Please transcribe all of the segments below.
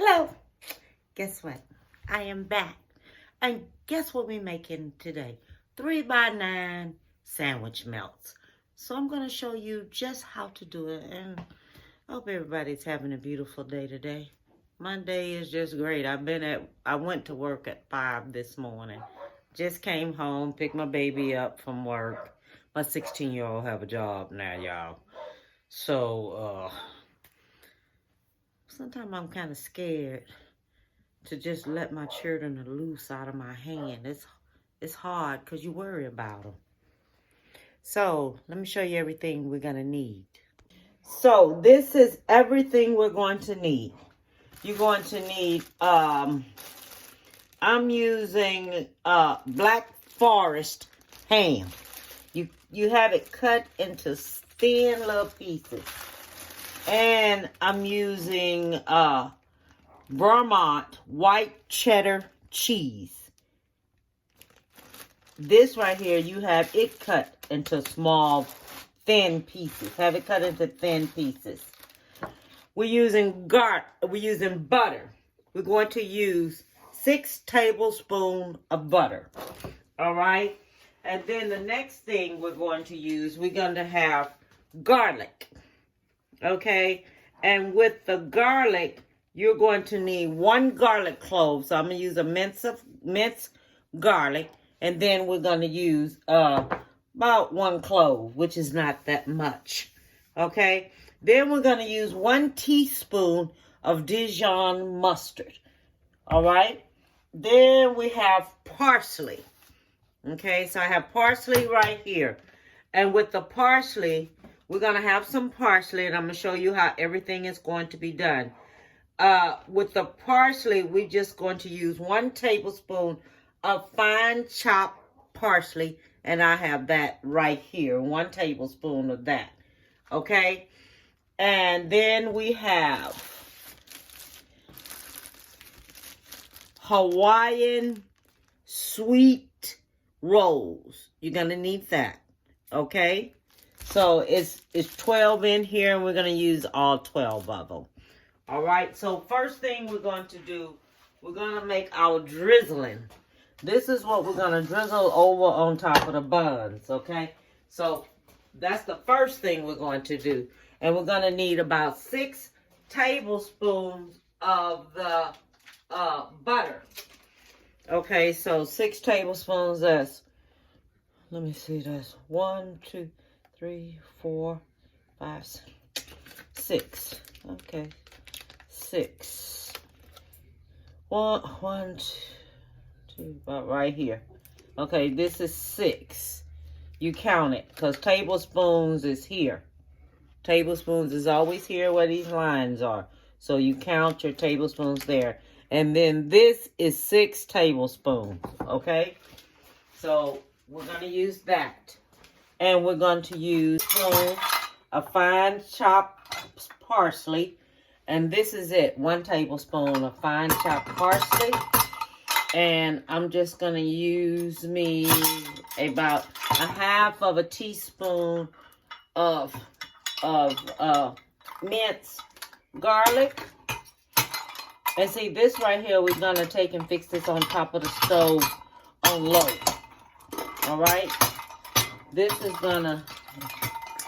Hello. Guess what? I am back. And guess what we're making today? 3x9 sandwich melts. So I'm going to show you just how to do it. And I hope everybody's having a beautiful day today. My day is just great. I went to work at 5 this morning. Just came home, picked my baby up from work. My 16-year-old have a job now, y'all. So, sometimes I'm kind of scared to just let my children loose out of my hand. It's hard because you worry about them. So, let me show you everything we're going to need. So, this is everything we're going to need. You're going to need, I'm using Black Forest ham. You have it cut into thin little pieces. And I'm using Vermont white cheddar cheese. This right here, you have it cut into small, thin pieces. Have it cut into thin pieces. We're using butter. We're going to use 6 tablespoons of butter. All right? And then the next thing we're going to have garlic. Okay? And with the garlic, you're going to need 1 garlic clove. So I'm going to use a minced garlic. And then we're going to use about 1 clove, which is not that much. Okay? Then we're going to use 1 teaspoon of Dijon mustard. All right? Then we have parsley. Okay? So I have parsley right here. And with the parsley, we're going to have some parsley, and I'm going to show you how everything is going to be done. With the parsley, we're just going to use 1 tablespoon of fine chopped parsley, and I have that right here, 1 tablespoon of that. Okay? And then we have Hawaiian sweet rolls. You're going to need that. Okay? So it's 12 in here, and we're going to use all 12 of them. All right, so first thing we're going to do, we're going to make our drizzling. This is what we're going to drizzle over on top of the buns, okay? So that's the first thing we're going to do. And we're going to need about 6 tablespoons of the butter. Okay, so 6 tablespoons, that's, let me see, that's 1, 2, 3, 4, 5, 6. Okay, 6. 1, 2, about right here. Okay, this is 6. You count it, because tablespoons is here. Tablespoons is always here where these lines are. So you count your tablespoons there. And then this is 6 tablespoons, okay? So we're going to use that. And we're going to use a fine chopped parsley. And this is it, 1 tablespoon of fine chopped parsley. And I'm just going to use me about a half of a teaspoon of minced garlic. And see, this right here, we're going to take and fix this on top of the stove on low. All right? This is going to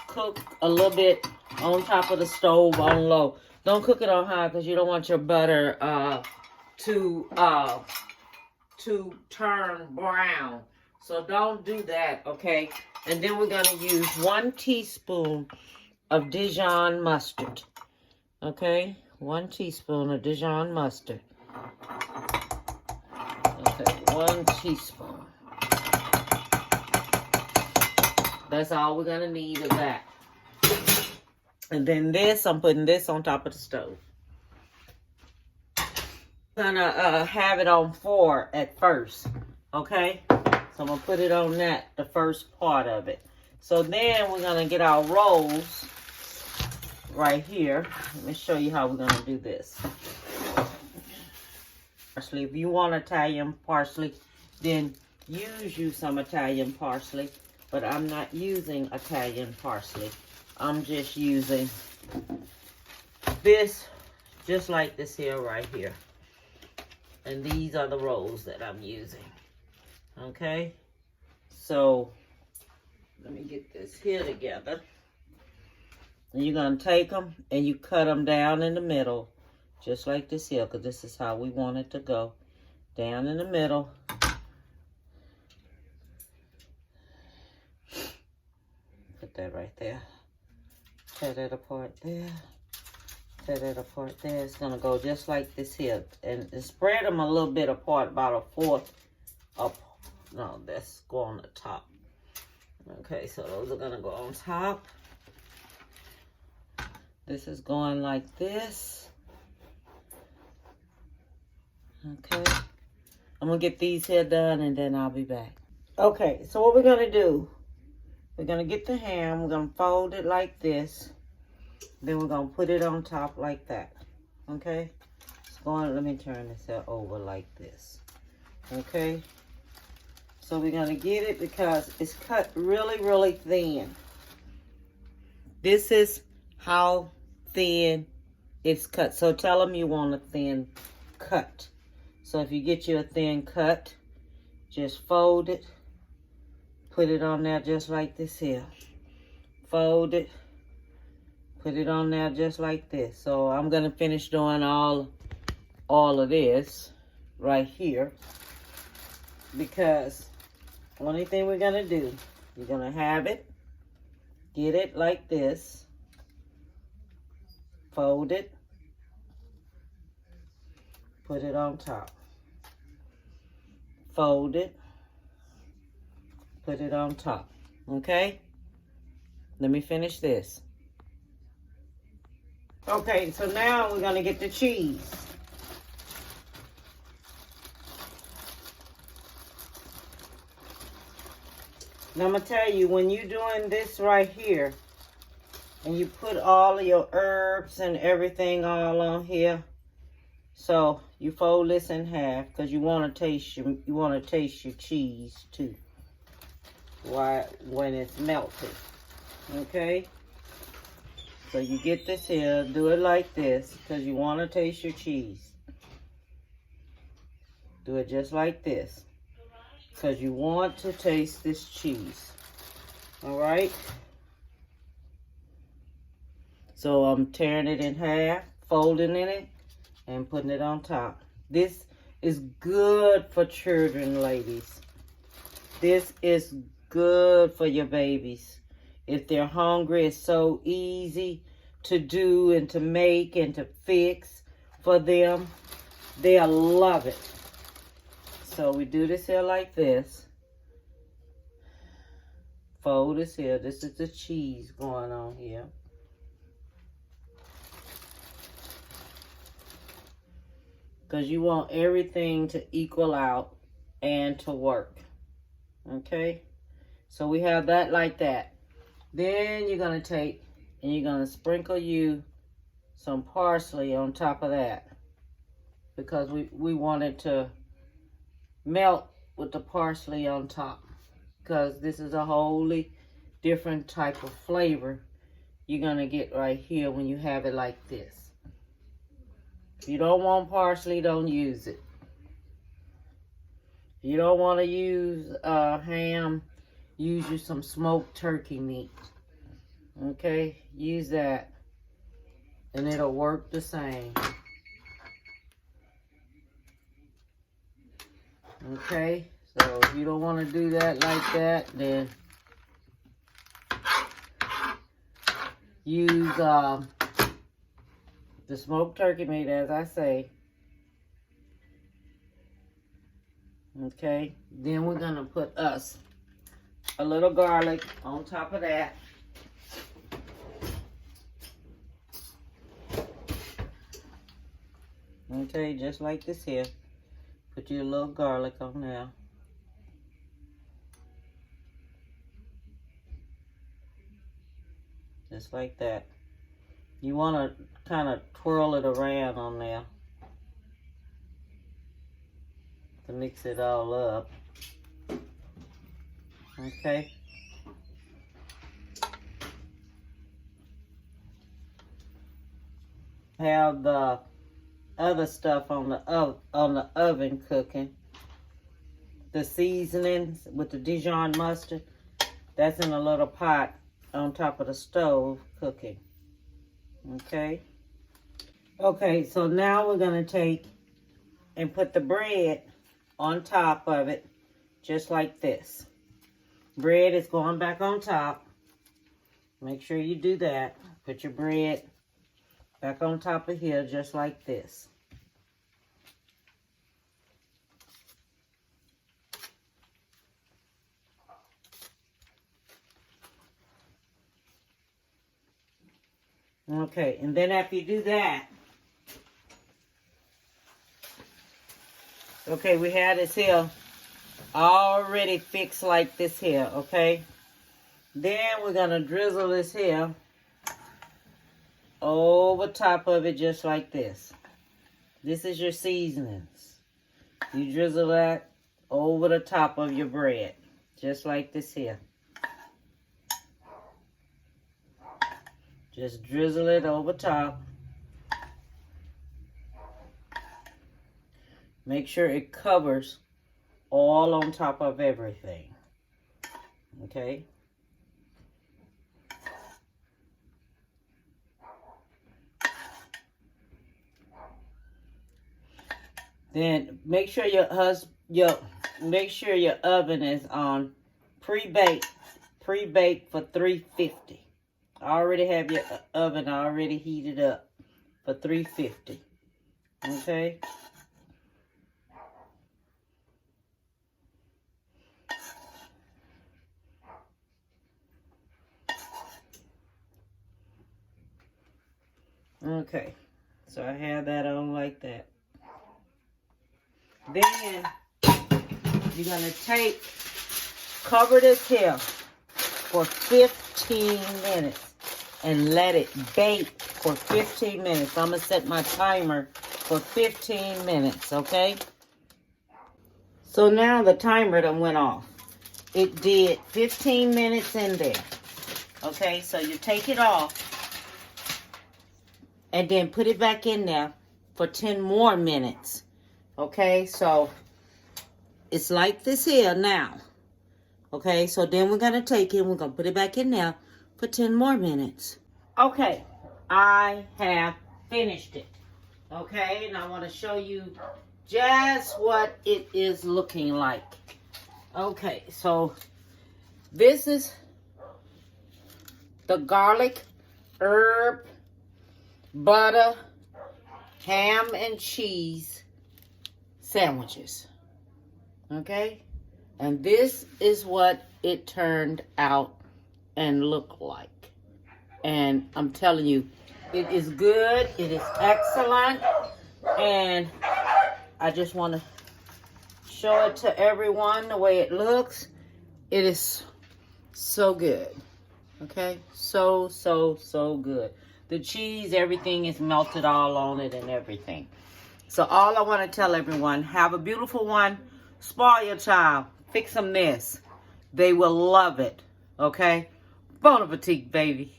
cook a little bit on top of the stove on low. Don't cook it on high because you don't want your butter to turn brown. So don't do that, okay? And then we're going to use 1 teaspoon of Dijon mustard. Okay? 1 teaspoon of Dijon mustard. Okay, 1 teaspoon. That's all we're going to need of that. And then this, I'm putting this on top of the stove. I'm going to have it on 4 at first. Okay? So I'm going to put it on that, the first part of it. So then we're going to get our rolls right here. Let me show you how we're going to do this. Parsley. If you want Italian parsley, then use you some Italian parsley. But I'm not using Italian parsley. I'm just using this just like this here right here. And these are the rolls that I'm using. Okay? So, let me get this here together. And you're going to take them and you cut them down in the middle. Just like this here, because this is how we want it to go. Down in the middle. Put that right there. Tear that apart there. Tear that apart there. It's going to go just like this here. And spread them a little bit apart, about a fourth up. No, that's go on the top. Okay, so those are going to go on top. This is going like this. Okay. I'm going to get these here done and then I'll be back. Okay, so what we're going to do, we're going to get the ham. We're going to fold it like this. Then we're going to put it on top like that. Okay? So let me turn this here over like this. Okay? So we're going to get it because it's cut really, really thin. This is how thin it's cut. So tell them you want a thin cut. So if you get you a thin cut, just fold it. Put it on there just like this here. Fold it. Put it on there just like this. So I'm going to finish doing all of this right here. Because the only thing we're going to do, you're going to have it. Get it like this. Fold it. Put it on top. Fold it. Put it on top. Okay? Let me finish this. Okay, so now we're going to get the cheese. Now I'm going to tell you, when you're doing this right here, and you put all of your herbs and everything all on here, so you fold this in half because you want to taste your cheese too. When it's melted. Okay? So you get this here, do it like this because you want to taste your cheese. Do it just like this because you want to taste this cheese. Alright? So I'm tearing it in half, folding in it, and putting it on top. This is good for children, ladies. This is good for your babies. If they're hungry, it's so easy to do and to make and to fix for them. They'll love it. So we do this here like this. Fold this here. This is the cheese going on here. Because you want everything to equal out and to work. Okay? So we have that like that. Then you're going to take and you're going to sprinkle you some parsley on top of that. Because we want it to melt with the parsley on top. Because this is a wholly different type of flavor you're going to get right here when you have it like this. If you don't want parsley, don't use it. If you don't want to use ham, use you some smoked turkey meat. Okay? Use that. And it'll work the same. Okay? So if you don't want to do that like that, then use the smoked turkey meat, as I say. Okay? Then we're going to put us a little garlic on top of that. Okay, just like this here. Put your little garlic on there. Just like that. You want to kind of twirl it around on there to mix it all up. Okay. Have the other stuff on the oven cooking. The seasonings with the Dijon mustard, that's in a little pot on top of the stove cooking. Okay. Okay, so now we're going to take and put the bread on top of it, just like this. Bread is going back on top. Make sure you do that. Put your bread back on top of here, just like this. Okay, and then after you do that, okay, we have this here already fixed like this here, okay? Then we're going to drizzle this here over top of it just like this. This is your seasonings. You drizzle that over the top of your bread, just like this here. Just drizzle it over top. Make sure it covers all on top of everything. Okay? Then make sure your oven is on pre-baked for 350. I already have your oven already heated up for 350. Okay? Okay. So I have that on like that. Then you're going to cover this here for 15 minutes. And let it bake for 15 minutes. I'm going to set my timer for 15 minutes, okay? So now the timer done went off. It did 15 minutes in there. Okay, so you take it off. And then put it back in there for 10 more minutes. Okay, so it's like this here now. Okay, so then we're going to take it. We're going to put it back in there for 10 more minutes. Okay, I have finished it. Okay, and I want to show you just what it is looking like. Okay, so this is the garlic, herb, butter, ham and cheese sandwiches. Okay, and this is what it turned out and looked like. And I'm telling you, it is good. It is excellent. And I just want to show it to everyone the way it looks. It is so good. Okay? So good. The cheese, everything is melted all on it and everything. So all I want to tell everyone, have a beautiful one. Spoil your child. Fix them this. They will love it. Okay? Bon appetit, baby.